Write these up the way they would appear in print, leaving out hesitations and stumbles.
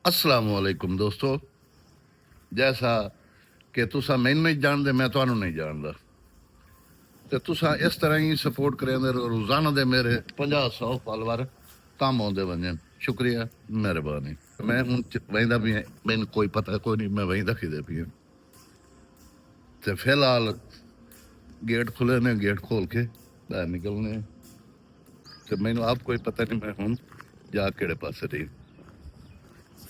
अस्सलाम वालेकुम दोस्तों। जैसा कि तुसा मैनू नहीं जानते, मैं तुहानू नहीं जानता, तो तुसा इस तरह ही सपोर्ट करेंदे रहो। रोजाना दे मेरे 50-100 फॉलोवर कम आते बने। शुक्रिया, मेहरबानी। मैं हूँ वहीदा भी है, मैनू कोई पता कोई नहीं मैं वहीदा कि भी हूँ। तो फिलहाल गेट खुले ने, गेट खोल के बाहर निकलने। तो मैनू आप कोई पता नहीं मैं हूँ जा केड़े पासे रही।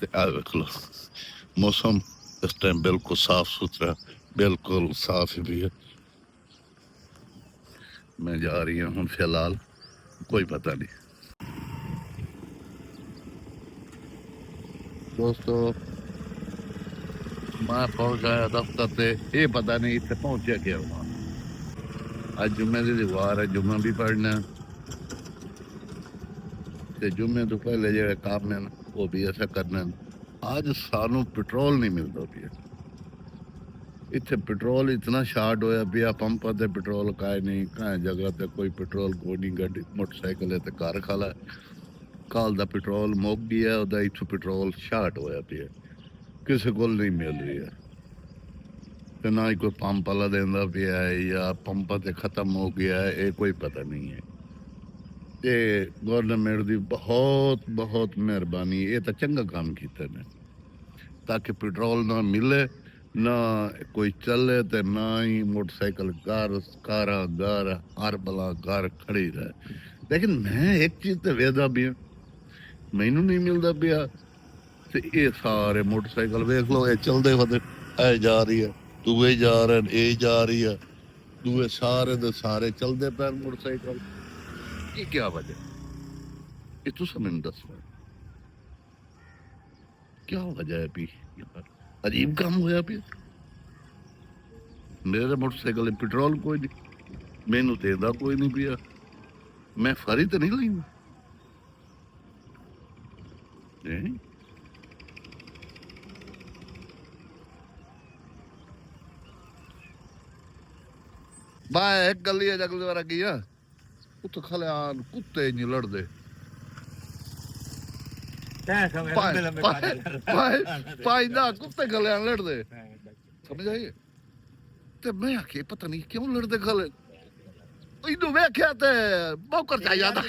देख लो मौसम इस टाइम बिल्कुल साफ सुथरा, बिल्कुल साफ ही भी है। मैं जा रही हूँ फिलहाल, कोई पता नहीं। दोस्तों मैं पहुंच गया दफ्तर से, ये पता नहीं इतने पहुंचा क्या हुआ। आज जुम्मे की दीवार है, जुम्मा भी पढ़ना ते जुम्मे तो पहले जो काम है ना वो भी ऐसा करना। आज सानू पेट्रोल नहीं मिलता पिया। इतने पेट्रोल इतना शार्ट होया पिया, पंप ते पेट्रोल का नहीं, कहीं जगह ते कोई पेट्रोल को नहीं। गड्डी मोटरसाइकिल है तो कार खाला कल का पेट्रोल मुक गया, ओदा इथों पेट्रोल शार्ट होया पिया, किसी को नहीं मिल रही है। तो ना ही कोई पंप वाला देंदा पिया है या पंप ते खत्म हो गया है, ये कोई पता नहीं है। ये गवर्नमेंट की बहुत बहुत मेहरबानी, ये तो चंगा काम किया ने, ताकि पेट्रोल ना मिले ना कोई चले, तो ना ही मोटरसाइकिल कार कारा गार हर बला कार खड़ी रहे। लेकिन मैं एक चीज तो वेदा भी हूं, मैनू नहीं मिलता पिया। तो ये सारे मोटरसाइकिल वेख लो, ये चलते होते ऐ जा रही है, दूए जा रहे हैं, ये जा रही है, दूए सारे दे सारे चलते पे मोटरसाइकिल। ये क्या वजह, ये तू समझ दस क्या वजह है भी। अजीब काम होया भी। मेरे मोटरसाइकिल पेट्रोल कोई नहीं, मैनू देता कोई नहीं पिया। मैं फरी तो नहीं लेंगे मैं एक गली है जगल वाला किया, उत खलियान कुत्ते नहीं लड़ते। पाइदा कुत्ते खलियान लड़ते, समझ आइए। ते मैं आखे पता नहीं क्यों लड़ते खले, इनू वेख्या ते बौकर जा जाता।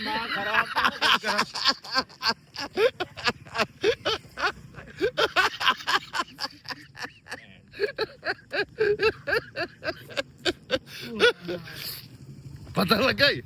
पता लगा ही